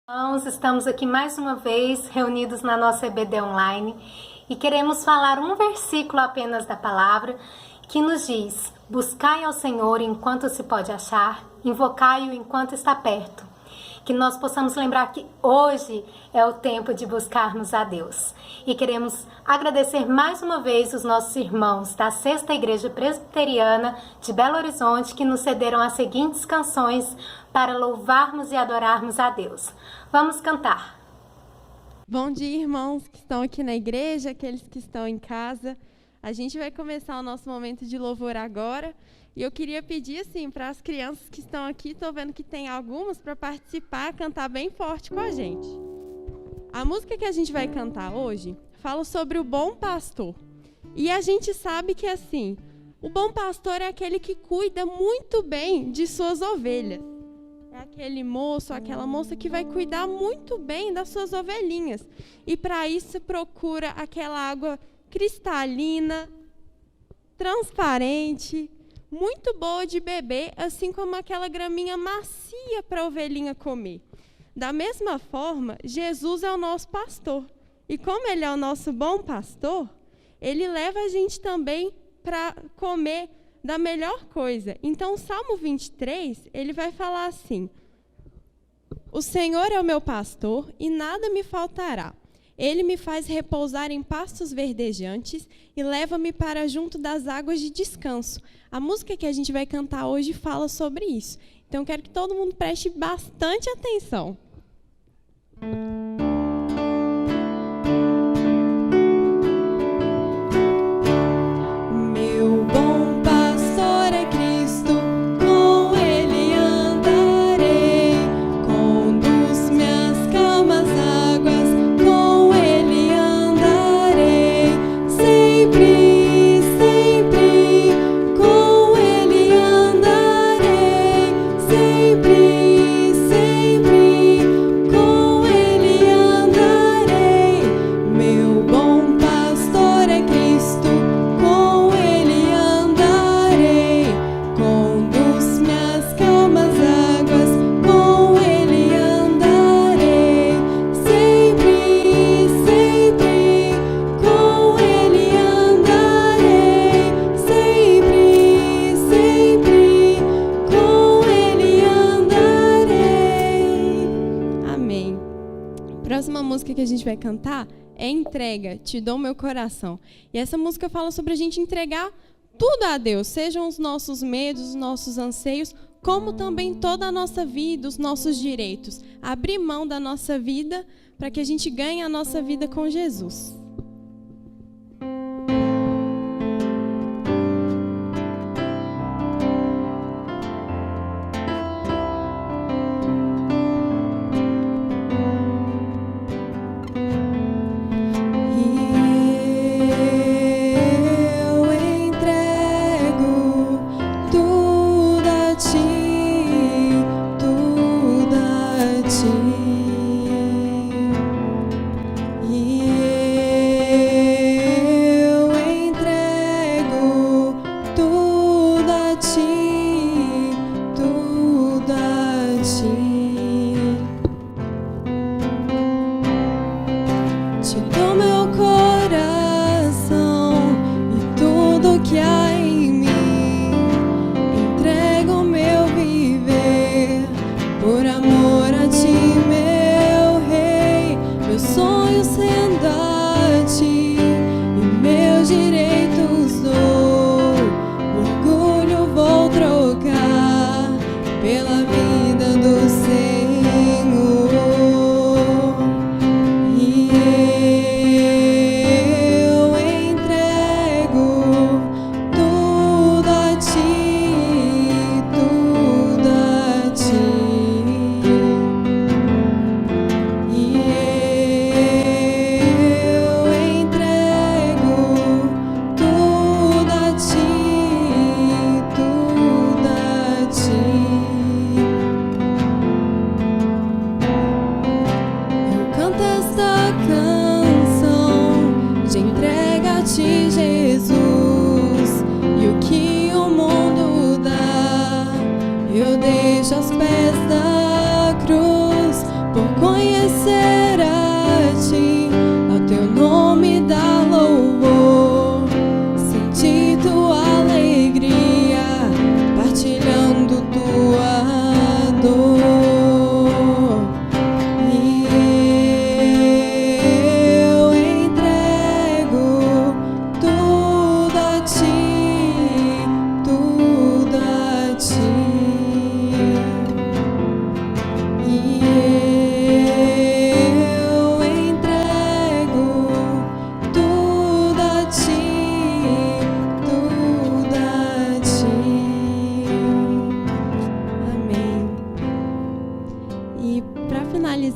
Irmãos, estamos aqui mais uma vez reunidos na nossa EBD Online e queremos falar um versículo apenas da palavra que nos diz: buscai ao Senhor enquanto se pode achar, invocai-o enquanto está perto. Que nós possamos lembrar que hoje é o tempo de buscarmos a Deus. E queremos agradecer mais uma vez os nossos irmãos da Sexta Igreja Presbiteriana de Belo Horizonte que nos cederam as seguintes canções para louvarmos e adorarmos a Deus. Vamos cantar. Bom dia, irmãos que estão aqui na igreja, aqueles que estão em casa. A gente vai começar o nosso momento de louvor agora. E eu queria pedir assim para as crianças que estão aqui, estou vendo que tem algumas para participar, cantar bem forte com a gente. A música que a gente vai cantar hoje fala sobre o bom pastor. E a gente sabe que assim, o bom pastor é aquele que cuida muito bem de suas ovelhas. É aquele moço, aquela moça que vai cuidar muito bem das suas ovelhinhas. E para isso procura aquela água cristalina, transparente, muito boa de beber, assim como aquela graminha macia para a ovelhinha comer. Da mesma forma, Jesus é o nosso pastor. E como ele é o nosso bom pastor, ele leva a gente também para comer da melhor coisa. Então, o Salmo 23, ele vai falar assim: o Senhor é o meu pastor e nada me faltará. Ele me faz repousar em pastos verdejantes e leva-me para junto das águas de descanso. A música que a gente vai cantar hoje fala sobre isso. Então, quero que todo mundo preste bastante atenção. Meu bom pastor é Cristo, com ele andarei, conduz minhas calmas águas, com ele andarei, sempre, sempre, com ele andarei, sempre, sempre, com ele andarei. Meu bom pastor é Cristo, com ele andarei, conduz minhas calmas águas, com ele andarei, sempre, sempre, com ele andarei, sempre, sempre, com ele andarei. Amém. Próxima música que a gente vai cantar é Entrega, Te Dou Meu Coração. E essa música fala sobre a gente entregar tudo a Deus, sejam os nossos medos, os nossos anseios, como também toda a nossa vida, os nossos direitos. Abrir mão da nossa vida para que a gente ganhe a nossa vida com Jesus. Eu entrego tudo a ti, tudo a ti. Eu entrego tudo a ti, tudo a ti. Te dou meu coração e tudo que há em mim. Entrego meu viver por amor a ti, meu rei. Meus sonhos sendo a ti e meus direitos dou. Orgulho vou trocar pela vida do Senhor. E eu entrego tudo a ti, tudo a ti. E eu entrego tudo a ti, tudo a ti. Eu canto esta canção de entrega a ti, Jesus, e o que o mundo dá eu deixo aos pés da cruz, por conhecer oferecer a ti, ao teu nome dar louvor, sentir tua alegria, partilhando tua dor.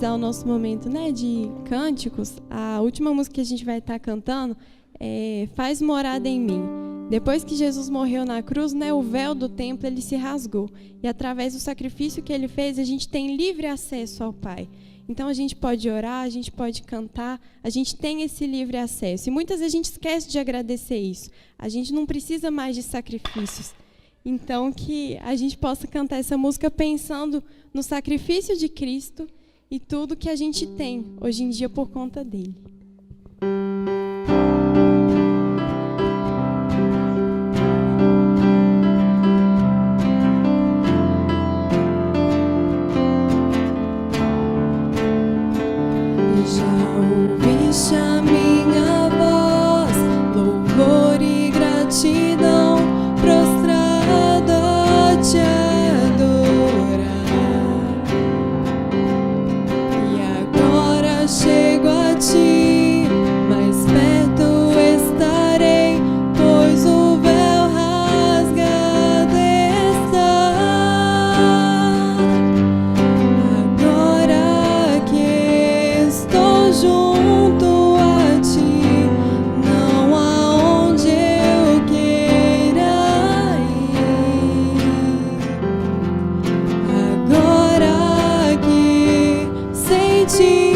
O nosso momento, né, de cânticos, a última música que a gente vai estar cantando é Faz Morada em Mim. Depois que Jesus morreu na cruz, né, o véu do templo ele se rasgou, e através do sacrifício que ele fez, a gente tem livre acesso ao Pai. Então a gente pode orar, a gente pode cantar, a gente tem esse livre acesso. E muitas vezes a gente esquece de agradecer isso. A gente não precisa mais de sacrifícios. Então que a gente possa cantar essa música pensando no sacrifício de Cristo e tudo que a gente tem hoje em dia por conta dele. Já ouviste a minha voz, louvor e gratidão, prostrado a te chego a ti, mais perto estarei, pois o véu rasgado está. Agora que estou junto a ti, não há onde eu queira ir. Agora que senti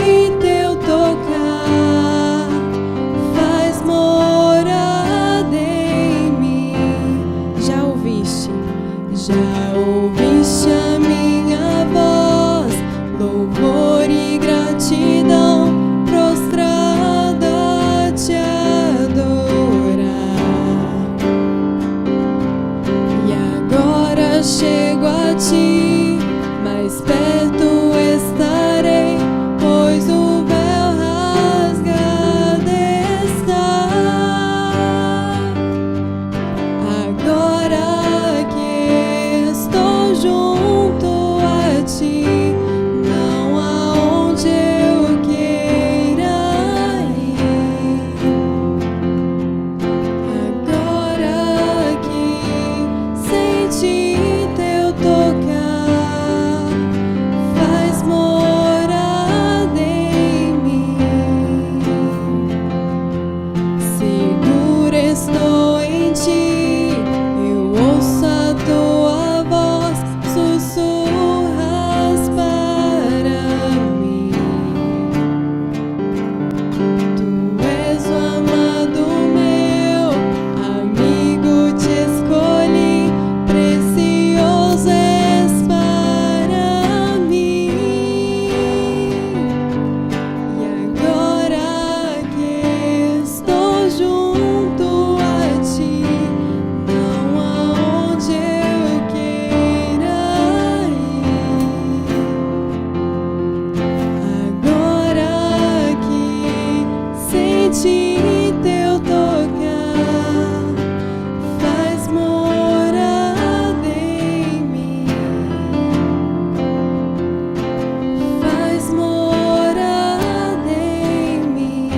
já ouviste a minha voz, louvor e gratidão, prostrada a te adorar. E agora chego a ti, mais perto estarei, pois o véu rasgado está. Agora junto a ti, não há onde eu queira ir. Agora que senti teu tocar, faz morada em mim. Seguro estou em ti, eu ouço a tua voz, sussurras para mim. Tu és o amado meu, amigo te escolhi, precioso és para mim. E agora que estou junto a ti, não há onde eu queira ir. Agora que senti teu tocar, faz morada em mim. Faz morada em mim.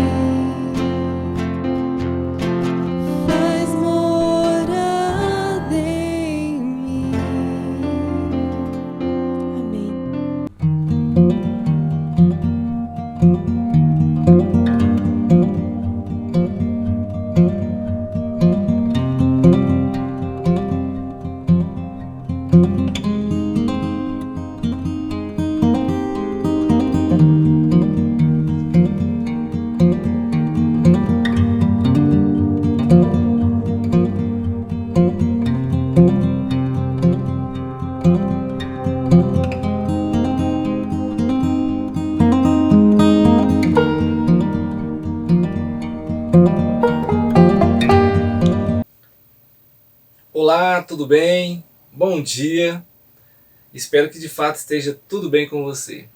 Faz morada em mim. Amém. Olá, tudo bem? Bom dia. Espero que de fato esteja tudo bem com você.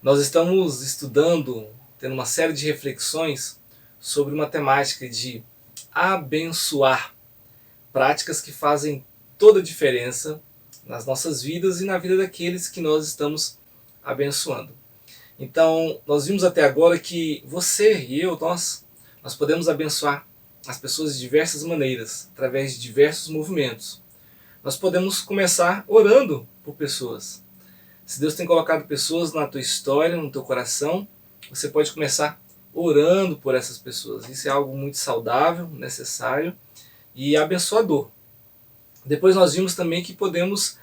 Nós estamos estudando, tendo uma série de reflexões sobre uma temática de abençoar, práticas que fazem toda a diferença nas nossas vidas e na vida daqueles que nós estamos abençoando. Então, nós vimos até agora que você e eu, nós podemos abençoar as pessoas de diversas maneiras, através de diversos movimentos. Nós podemos começar orando por pessoas. Se Deus tem colocado pessoas na tua história, no teu coração, você pode começar orando por essas pessoas. Isso é algo muito saudável, necessário e abençoador. Depois nós vimos também que podemos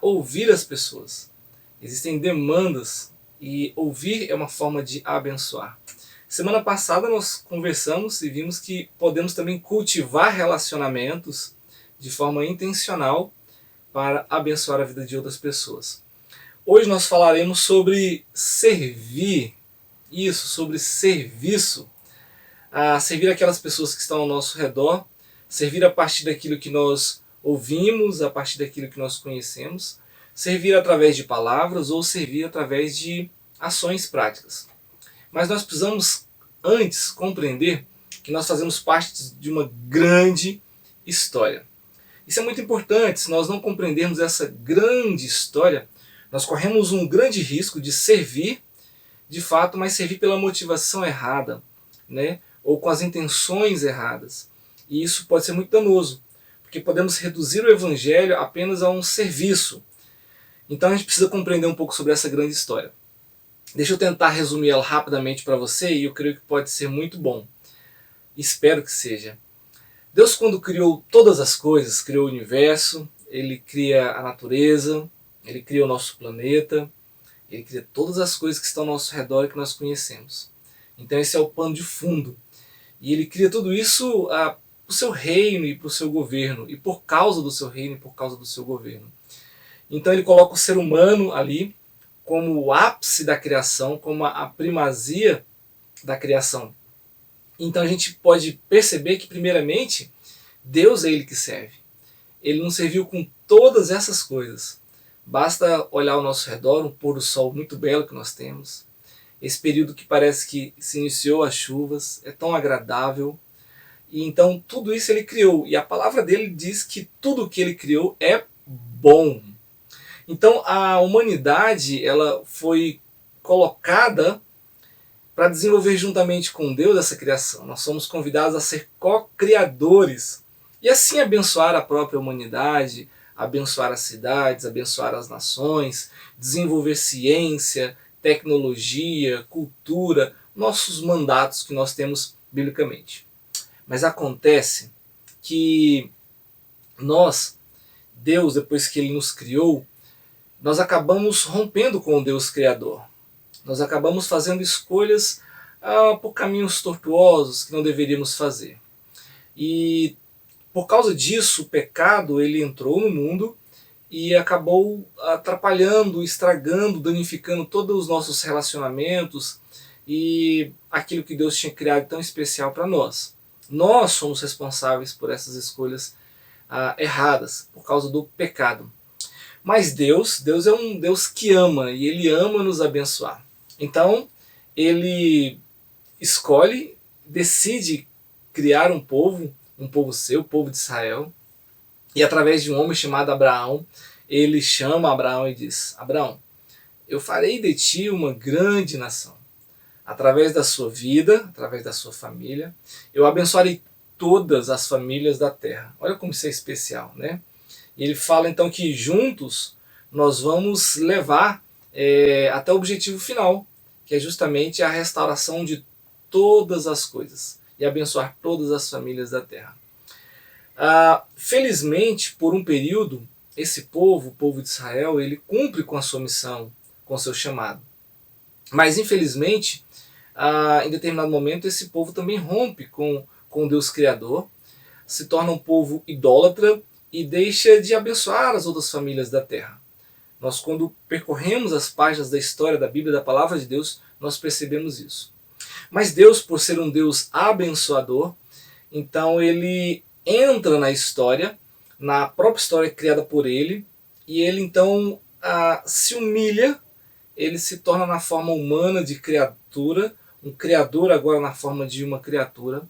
ouvir as pessoas. Existem demandas e ouvir é uma forma de abençoar. Semana passada nós conversamos e vimos que podemos também cultivar relacionamentos de forma intencional para abençoar a vida de outras pessoas. Hoje nós falaremos sobre servir, sobre serviço, servir aquelas pessoas que estão ao nosso redor, servir a partir daquilo que nós ouvimos, a partir daquilo que nós conhecemos, servir através de palavras ou servir através de ações práticas. Mas nós precisamos antes compreender que nós fazemos parte de uma grande história. Isso é muito importante. Se nós não compreendermos essa grande história, nós corremos um grande risco de servir, de fato, mas servir pela motivação errada, né? Ou com as intenções erradas. E isso pode ser muito danoso, porque podemos reduzir o evangelho apenas a um serviço. Então a gente precisa compreender um pouco sobre essa grande história. Deixa eu tentar resumir ela rapidamente para você e eu creio que pode ser muito bom. Espero que seja. Deus, quando criou todas as coisas, criou o universo, Ele cria a natureza, Ele cria o nosso planeta, Ele cria todas as coisas que estão ao nosso redor e que nós conhecemos. Então esse é o pano de fundo. E Ele cria tudo isso para o seu reino e para o seu governo, e por causa do seu reino e por causa do seu governo. Então Ele coloca o ser humano ali como o ápice da criação, como a primazia da criação. Então a gente pode perceber que, primeiramente, Deus é Ele que serve. Ele nos serviu com todas essas coisas. Basta olhar ao nosso redor, um pôr do sol muito belo que nós temos. Esse período que parece que se iniciou as chuvas, é tão agradável. E então tudo isso Ele criou. E a palavra dele diz que tudo o que Ele criou é bom. Então a humanidade ela foi colocada para desenvolver juntamente com Deus essa criação. Nós somos convidados a ser co-criadores e assim abençoar a própria humanidade, abençoar as cidades, abençoar as nações, desenvolver ciência, tecnologia, cultura, nossos mandatos que nós temos biblicamente. Mas acontece que Deus, depois que Ele nos criou, nós acabamos rompendo com o Deus Criador. Nós acabamos fazendo escolhas por caminhos tortuosos que não deveríamos fazer. E por causa disso, o pecado ele entrou no mundo e acabou atrapalhando, estragando, danificando todos os nossos relacionamentos e aquilo que Deus tinha criado tão especial para nós. Nós somos responsáveis por essas escolhas erradas, por causa do pecado. Mas Deus é um Deus que ama e Ele ama nos abençoar. Então, Ele escolhe, decide criar um povo seu, o povo de Israel, e através de um homem chamado Abraão, Ele chama Abraão e diz: Abraão, eu farei de ti uma grande nação. Através da sua vida, através da sua família, eu abençoarei todas as famílias da terra. Olha como isso é especial, né? E ele fala então que juntos nós vamos levar até o objetivo final, que é justamente a restauração de todas as coisas e abençoar todas as famílias da terra. Felizmente, por um período, esse povo, o povo de Israel, ele cumpre com a sua missão, com o seu chamado. Mas infelizmente, em determinado momento, esse povo também rompe com o Deus Criador, se torna um povo idólatra e deixa de abençoar as outras famílias da terra. Nós, quando percorremos as páginas da história da Bíblia, da Palavra de Deus, nós percebemos isso. Mas Deus, por ser um Deus abençoador, então Ele entra na história na própria história criada por ele, e ele então se humilha, ele se torna na forma humana de criatura, um criador agora na forma de uma criatura,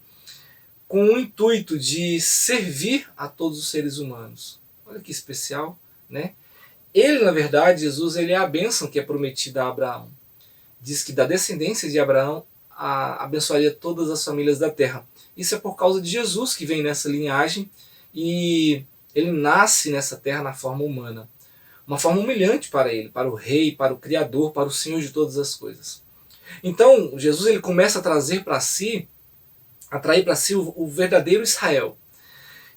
com o intuito de servir a todos os seres humanos. Olha que especial, né? Ele, na verdade, Jesus, ele é a bênção que é prometida a Abraão. Diz que da descendência de Abraão abençoaria todas as famílias da terra. Isso é por causa de Jesus, que vem nessa linhagem, e ele nasce nessa terra na forma humana. Uma forma humilhante para ele, para o rei, para o criador, para o Senhor de todas as coisas. Então, Jesus ele começa a trazer para si, atrair para si o verdadeiro Israel.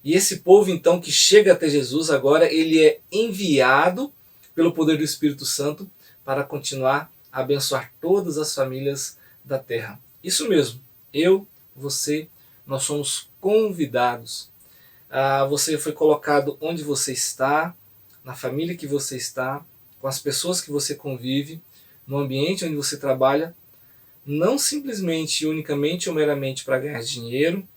E esse povo então que chega até Jesus agora, ele é enviado pelo poder do Espírito Santo para continuar a abençoar todas as famílias da terra. Isso mesmo, eu, você, nós somos convidados. Você foi colocado onde você está, na família que você está, com as pessoas que você convive, no ambiente onde você trabalha, não simplesmente, unicamente ou meramente para ganhar dinheiro,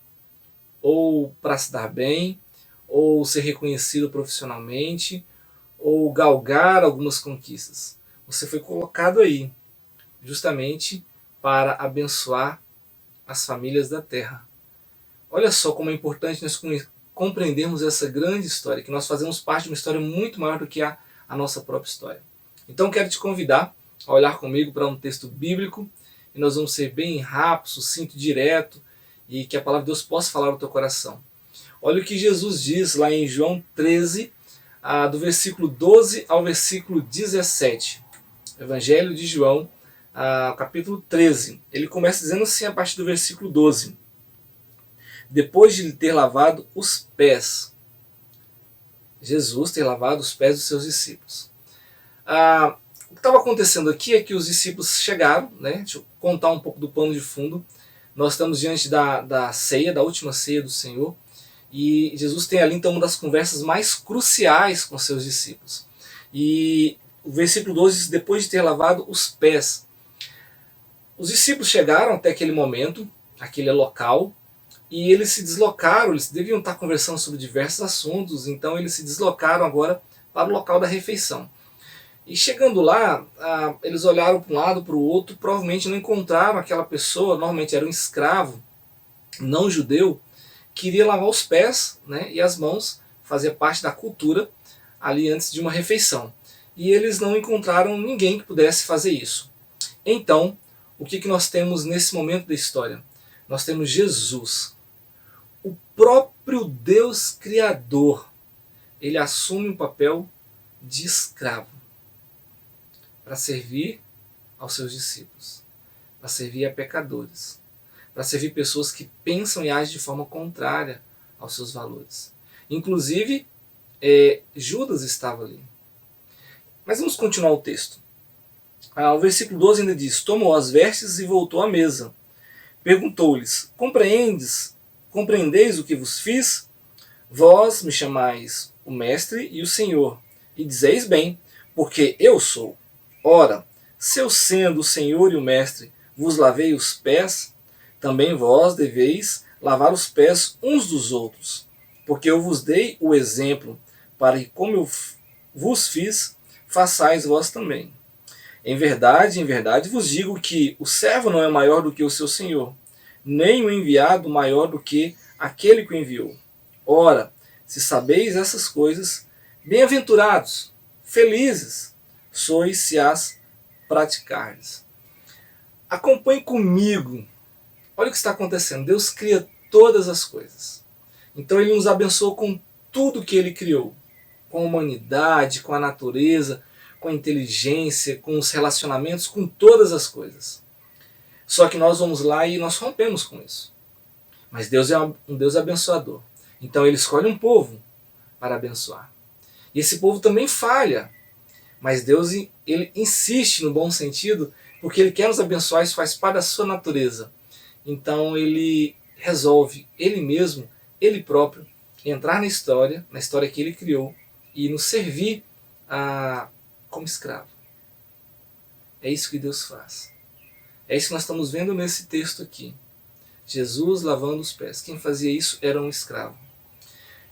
ou para se dar bem, ou ser reconhecido profissionalmente, ou galgar algumas conquistas. Você foi colocado aí justamente para abençoar as famílias da terra. Olha só como é importante nós compreendermos essa grande história, que nós fazemos parte de uma história muito maior do que a nossa própria história. Então quero te convidar a olhar comigo para um texto bíblico, e nós vamos ser bem rápido, sucinto, direto, e que a palavra de Deus possa falar no teu coração. Olha o que Jesus diz lá em João 13, do versículo 12 ao versículo 17. Evangelho de João, capítulo 13. Ele começa dizendo assim a partir do versículo 12. Depois de lhe ter lavado os pés, Jesus ter lavado os pés dos seus discípulos. O que estava acontecendo aqui é que os discípulos chegaram, né? Deixa eu contar um pouco do pano de fundo. Nós estamos diante da ceia, da última ceia do Senhor, e Jesus tem ali então uma das conversas mais cruciais com seus discípulos. E o versículo 12 diz, depois de ter lavado os pés. Os discípulos chegaram até aquele momento, aquele local, e eles se deslocaram, eles deviam estar conversando sobre diversos assuntos, então eles se deslocaram agora para o local da refeição. E chegando lá, eles olharam para um lado, para o outro, provavelmente não encontraram aquela pessoa, normalmente era um escravo, não judeu, que iria lavar os pés, né, e as mãos, fazia parte da cultura ali antes de uma refeição. E eles não encontraram ninguém que pudesse fazer isso. Então, o que nós temos nesse momento da história? Nós temos Jesus, o próprio Deus Criador. Ele assume um papel de escravo para servir aos seus discípulos, para servir a pecadores, para servir pessoas que pensam e agem de forma contrária aos seus valores. Inclusive, Judas estava ali. Mas vamos continuar o texto. O versículo 12 ainda diz, tomou as vestes e voltou à mesa. Perguntou-lhes, compreendeis o que vos fiz? Vós me chamais o Mestre e o Senhor, e dizeis bem, porque eu sou. Ora, se eu sendo o Senhor e o Mestre vos lavei os pés, também vós deveis lavar os pés uns dos outros, porque eu vos dei o exemplo, para que como eu vos fiz, façais vós também. Em verdade vos digo que o servo não é maior do que o seu senhor, nem o enviado maior do que aquele que o enviou. Ora, se sabeis essas coisas, bem-aventurados, felizes, sois se as praticardes. Acompanhe comigo. Olha o que está acontecendo. Deus cria todas as coisas. Então Ele nos abençoou com tudo que Ele criou. Com a humanidade, com a natureza, com a inteligência, com os relacionamentos, com todas as coisas. Só que nós vamos lá e nós rompemos com isso. Mas Deus é um Deus abençoador. Então Ele escolhe um povo para abençoar. E esse povo também falha. Mas Deus ele insiste no bom sentido, porque Ele quer nos abençoar, isso faz parte da sua natureza. Então Ele resolve, Ele mesmo, Ele próprio, entrar na história que Ele criou, e nos servir como escravo. É isso que Deus faz. É isso que nós estamos vendo nesse texto aqui. Jesus lavando os pés. Quem fazia isso era um escravo.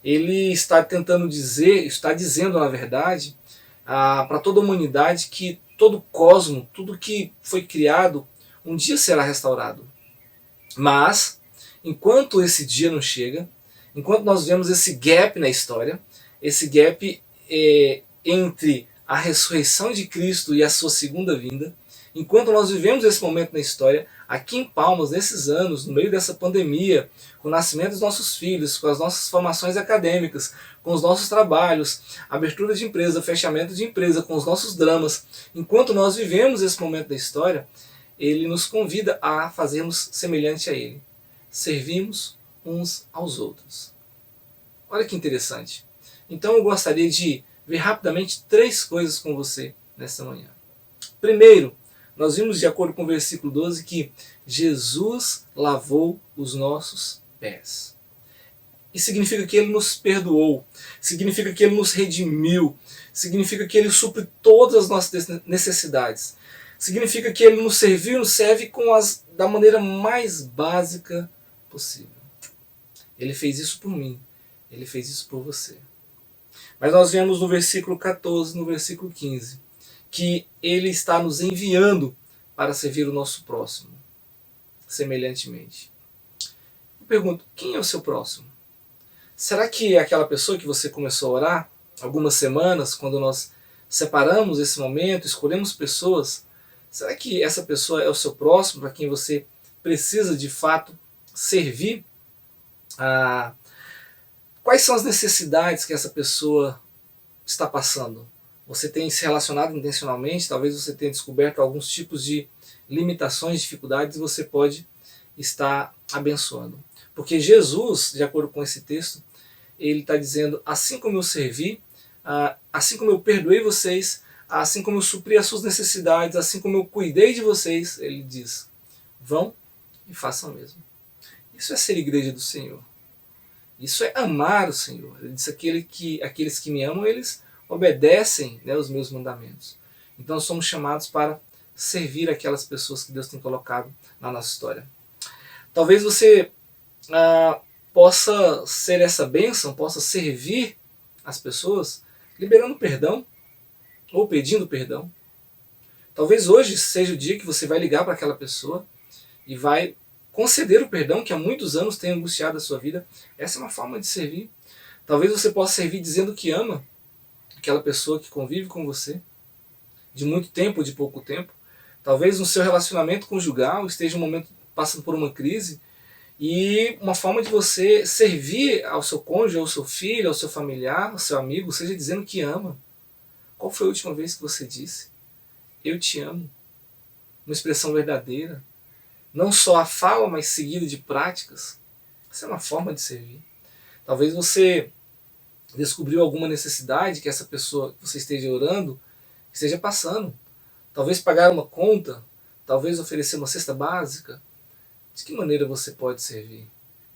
ele está tentando dizer, está dizendo na verdade, para toda a humanidade que todo o cosmo, tudo que foi criado, um dia será restaurado. Mas, enquanto esse dia não chega, enquanto nós vemos esse gap na história, esse gap entre a ressurreição de Cristo e a sua segunda vinda, enquanto nós vivemos esse momento na história, aqui em Palmas, nesses anos, no meio dessa pandemia, com o nascimento dos nossos filhos, com as nossas formações acadêmicas, com os nossos trabalhos, abertura de empresa, fechamento de empresa, com os nossos dramas, enquanto nós vivemos esse momento da história, ele nos convida a fazermos semelhante a ele. Servimos uns aos outros. Olha que interessante. Então eu gostaria de ver rapidamente 3 coisas com você nesta manhã. Primeiro, nós vimos de acordo com o versículo 12 que Jesus lavou os nossos pés. Isso significa que ele nos perdoou, significa que ele nos redimiu, significa que ele supre todas as nossas necessidades. Significa que ele nos serviu e nos serve da maneira mais básica possível. Ele fez isso por mim, ele fez isso por você. Mas nós vemos no versículo 14, no versículo 15, que ele está nos enviando para servir o nosso próximo, semelhantemente. Eu pergunto, quem é o seu próximo? Será que é aquela pessoa que você começou a orar algumas semanas, quando nós separamos esse momento, escolhemos pessoas? Será que essa pessoa é o seu próximo, para quem você precisa de fato servir? Quais são as necessidades que essa pessoa está passando? Você tem se relacionado intencionalmente, talvez você tenha descoberto alguns tipos de limitações, dificuldades, e você pode estar abençoando. Porque Jesus, de acordo com esse texto, ele está dizendo, assim como eu servi, assim como eu perdoei vocês, assim como eu supri as suas necessidades, assim como eu cuidei de vocês, ele diz, vão e façam o mesmo. Isso é ser igreja do Senhor. Isso é amar o Senhor. Ele diz, aqueles que me amam, eles obedecem, né, os meus mandamentos. Então somos chamados para servir aquelas pessoas que Deus tem colocado na nossa história. Talvez você possa ser essa bênção, possa servir as pessoas liberando perdão ou pedindo perdão. Talvez hoje seja o dia que você vai ligar para aquela pessoa e vai conceder o perdão que há muitos anos tem angustiado a sua vida. Essa é uma forma de servir. Talvez você possa servir dizendo que ama aquela pessoa que convive com você, de muito tempo ou de pouco tempo. Talvez no seu relacionamento conjugal esteja um momento passando por uma crise, e uma forma de você servir ao seu cônjuge, ao seu filho, ao seu familiar, ao seu amigo, seja dizendo que ama. Qual foi a última vez que você disse? Eu te amo. Uma expressão verdadeira. Não só a fala, mas seguida de práticas. Essa é uma forma de servir. Talvez você descobriu alguma necessidade que essa pessoa que você esteja orando esteja passando. Talvez pagar uma conta, talvez oferecer uma cesta básica. De que maneira você pode servir?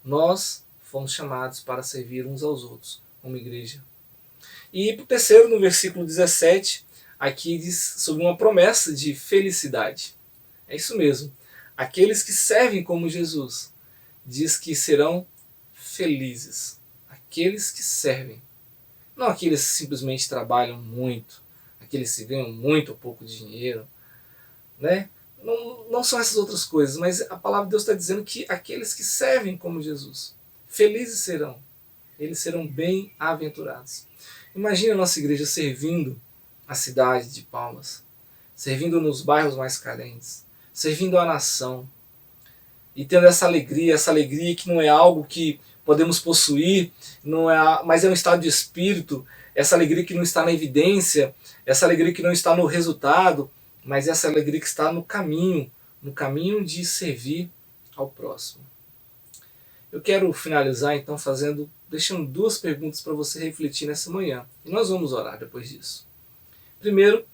Nós fomos chamados para servir uns aos outros, como igreja. E para o terceiro, no versículo 17, aqui diz sobre uma promessa de felicidade. É isso mesmo. Aqueles que servem como Jesus, diz que serão felizes. Aqueles que servem. Não aqueles que simplesmente trabalham muito, aqueles que ganham muito ou pouco dinheiro, né? Não são essas outras coisas, mas a palavra de Deus está dizendo que aqueles que servem como Jesus, felizes serão. Eles serão bem-aventurados. Imagina a nossa igreja servindo a cidade de Palmas, servindo nos bairros mais carentes, servindo a nação, e tendo essa alegria que não é algo que podemos possuir, mas é um estado de espírito, essa alegria que não está na evidência, essa alegria que não está no resultado, mas essa alegria que está no caminho de servir ao próximo. Eu quero finalizar então deixando 2 perguntas para você refletir nessa manhã. E nós vamos orar depois disso. Primeiro,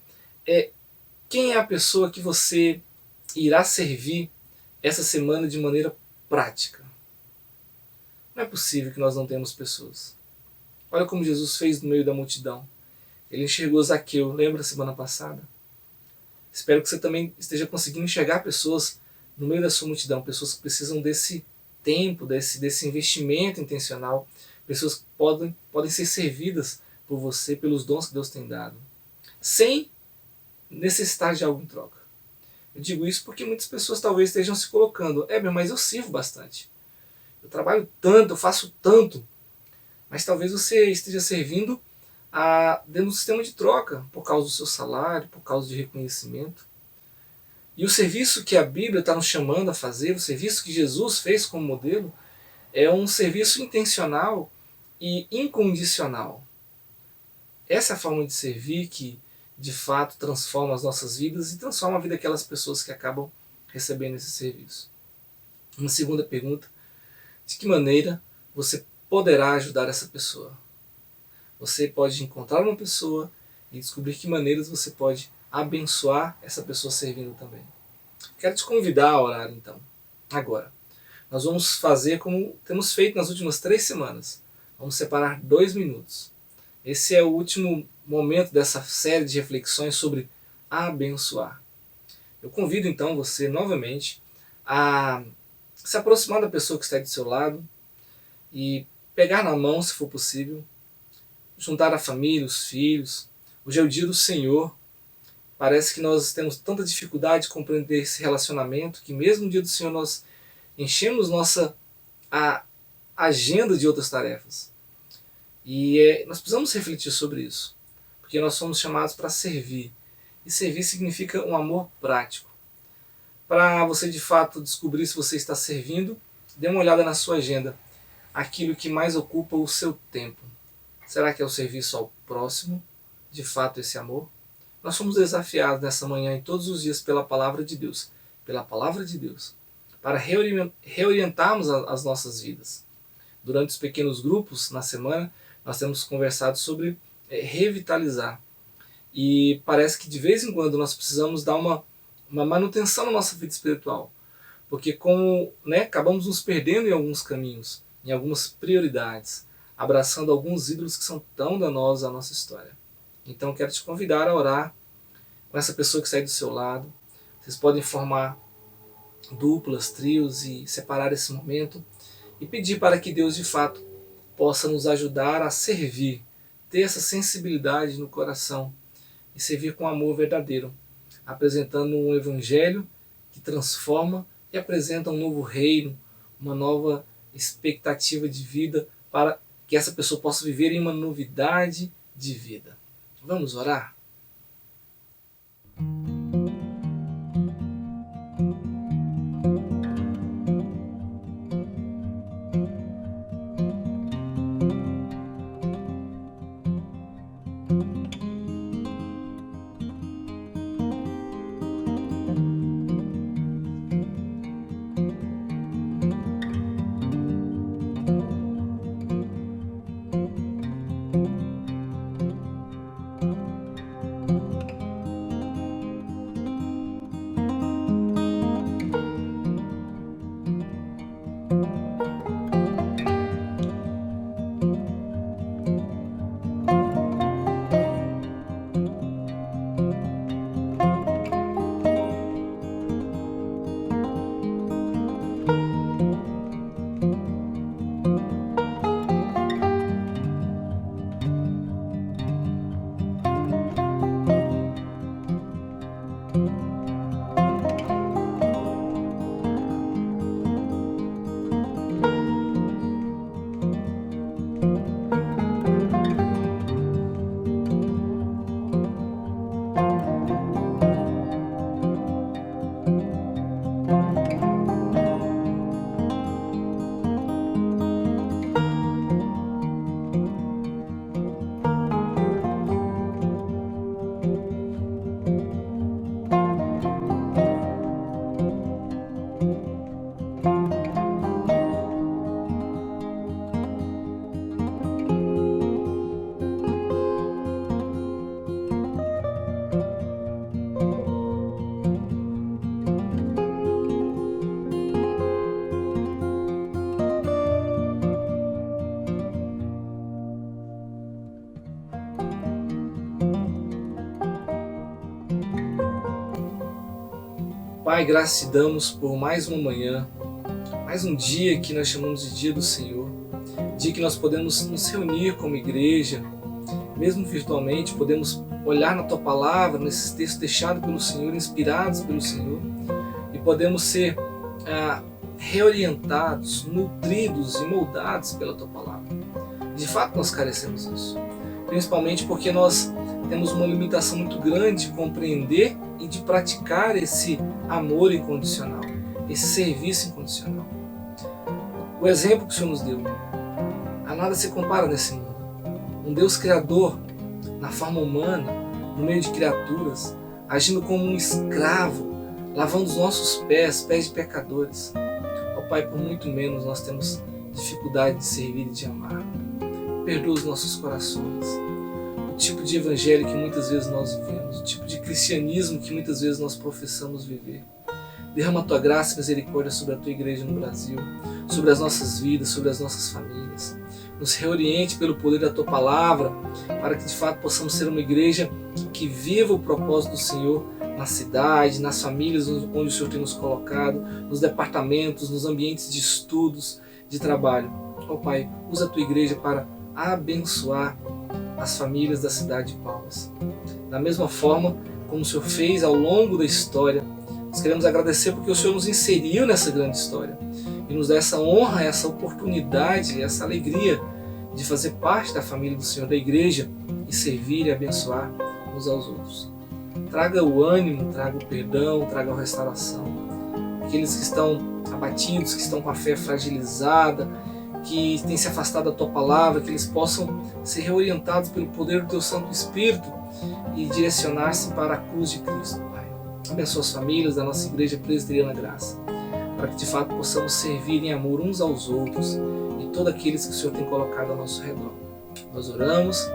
quem é a pessoa que você irá servir essa semana de maneira prática? Não é possível que nós não tenhamos pessoas. Olha como Jesus fez no meio da multidão. Ele enxergou Zaqueu, lembra semana passada? Espero que você também esteja conseguindo enxergar pessoas no meio da sua multidão, pessoas que precisam desse tempo, desse investimento intencional pessoas que podem ser servidas por você, pelos dons que Deus tem dado, sem necessitar de algo em troca. Eu digo isso porque muitas pessoas talvez estejam se colocando: mas eu sirvo bastante, eu trabalho tanto, eu faço tanto, mas talvez você esteja servindo dentro do sistema de troca, por causa do seu salário, por causa de reconhecimento. E o serviço que a Bíblia está nos chamando a fazer, o serviço que Jesus fez como modelo, é um serviço intencional e incondicional. Essa é a forma de servir que, de fato, transforma as nossas vidas e transforma a vida daquelas pessoas que acabam recebendo esse serviço. Uma segunda pergunta: de que maneira você poderá ajudar essa pessoa? Você pode encontrar uma pessoa e descobrir que maneiras você pode abençoar essa pessoa servindo também. Quero te convidar a orar então, agora. Nós vamos fazer como temos feito nas últimas 3 semanas. Vamos separar 2 minutos. Esse é o último momento dessa série de reflexões sobre abençoar. Eu convido então você novamente a se aproximar da pessoa que está do seu lado e pegar na mão, se for possível, juntar a família, os filhos. Hoje é o dia do Senhor. Parece que nós temos tanta dificuldade de compreender esse relacionamento que mesmo no dia do Senhor nós enchemos nossa agenda de outras tarefas. E nós precisamos refletir sobre isso, porque nós somos chamados para servir. E servir significa um amor prático. Para você de fato descobrir se você está servindo, dê uma olhada na sua agenda. Aquilo que mais ocupa o seu tempo. Será que é o serviço ao próximo? De fato esse amor? Nós somos desafiados nessa manhã e todos os dias pela palavra de Deus. Pela palavra de Deus. Para reorientarmos as nossas vidas. Durante os pequenos grupos na semana, nós temos conversado sobre revitalizar. E parece que de vez em quando nós precisamos dar uma manutenção na nossa vida espiritual. Porque como acabamos nos perdendo em alguns caminhos, em algumas prioridades, abraçando alguns ídolos que são tão danosos à nossa história. Então quero te convidar a orar com essa pessoa que está aí do seu lado. Vocês podem formar duplas, trios e separar esse momento e pedir para que Deus de fato possa nos ajudar a servir, ter essa sensibilidade no coração e servir com amor verdadeiro, apresentando um evangelho que transforma e apresenta um novo reino, uma nova expectativa de vida para que essa pessoa possa viver em uma novidade de vida. Vamos orar? Pai, graças te damos por mais uma manhã, mais um dia que nós chamamos de dia do Senhor. dia que nós podemos nos reunir como igreja, mesmo virtualmente, podemos olhar na Tua Palavra, nesses textos deixados pelo Senhor, inspirados pelo Senhor, e podemos ser reorientados, nutridos e moldados pela Tua Palavra. De fato, nós carecemos disso, principalmente porque nós temos uma limitação muito grande de compreender e de praticar esse amor incondicional, esse serviço incondicional. O exemplo que o Senhor nos deu, a nada se compara nesse mundo. Um Deus criador, na forma humana, no meio de criaturas, agindo como um escravo, lavando os nossos pés de pecadores. Ó Pai, por muito menos nós temos dificuldade de servir e de amar. Perdoa os nossos corações. O tipo de evangelho que muitas vezes nós vivemos, o tipo de cristianismo que muitas vezes nós professamos viver. Derrama a Tua graça e misericórdia sobre a Tua igreja no Brasil, sobre as nossas vidas, sobre as nossas famílias. Nos reoriente pelo poder da Tua Palavra, para que de fato possamos ser uma igreja que viva o propósito do Senhor na cidade, nas famílias onde o Senhor tem nos colocado, nos departamentos, nos ambientes de estudos, de trabalho. Ó Pai, usa a Tua igreja para abençoar as famílias da cidade de Palmas. Da mesma forma como o Senhor fez ao longo da história, nós queremos agradecer porque o Senhor nos inseriu nessa grande história e nos dá essa honra, essa oportunidade, essa alegria de fazer parte da família do Senhor, da igreja, e servir e abençoar uns aos outros. Traga o ânimo, traga o perdão, traga a restauração. Aqueles que estão abatidos, que estão com a fé fragilizada, que têm se afastado da Tua Palavra, que eles possam ser reorientados pelo poder do Teu Santo Espírito e direcionar-se para a cruz de Cristo, Pai. Abençoa as famílias da nossa Igreja Presbiteriana Graça, para que de fato possamos servir em amor uns aos outros e todos aqueles que o Senhor tem colocado ao nosso redor. Nós oramos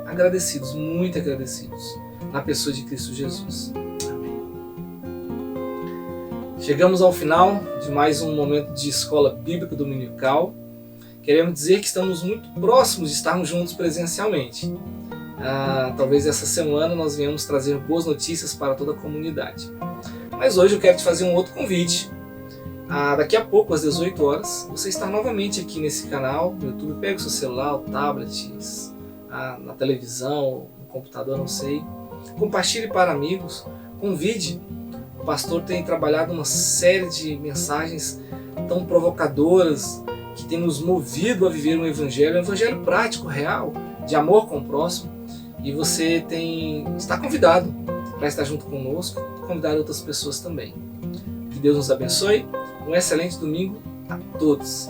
agradecidos, muito agradecidos, na pessoa de Cristo Jesus. Amém. Chegamos ao final de mais um momento de Escola Bíblica Dominical. Queremos dizer que estamos muito próximos de estarmos juntos presencialmente. Talvez essa semana nós venhamos trazer boas notícias para toda a comunidade. Mas hoje eu quero te fazer um outro convite. Daqui a pouco, às 18 horas, você está novamente aqui nesse canal, no YouTube. Pega o seu celular, o tablet, na televisão, no computador, não sei. Compartilhe para amigos, convide. O pastor tem trabalhado uma série de mensagens tão provocadoras que tem nos movido a viver um evangelho prático, real, de amor com o próximo. E você está convidado para estar junto conosco, convidar outras pessoas também. Que Deus nos abençoe. Um excelente domingo a todos.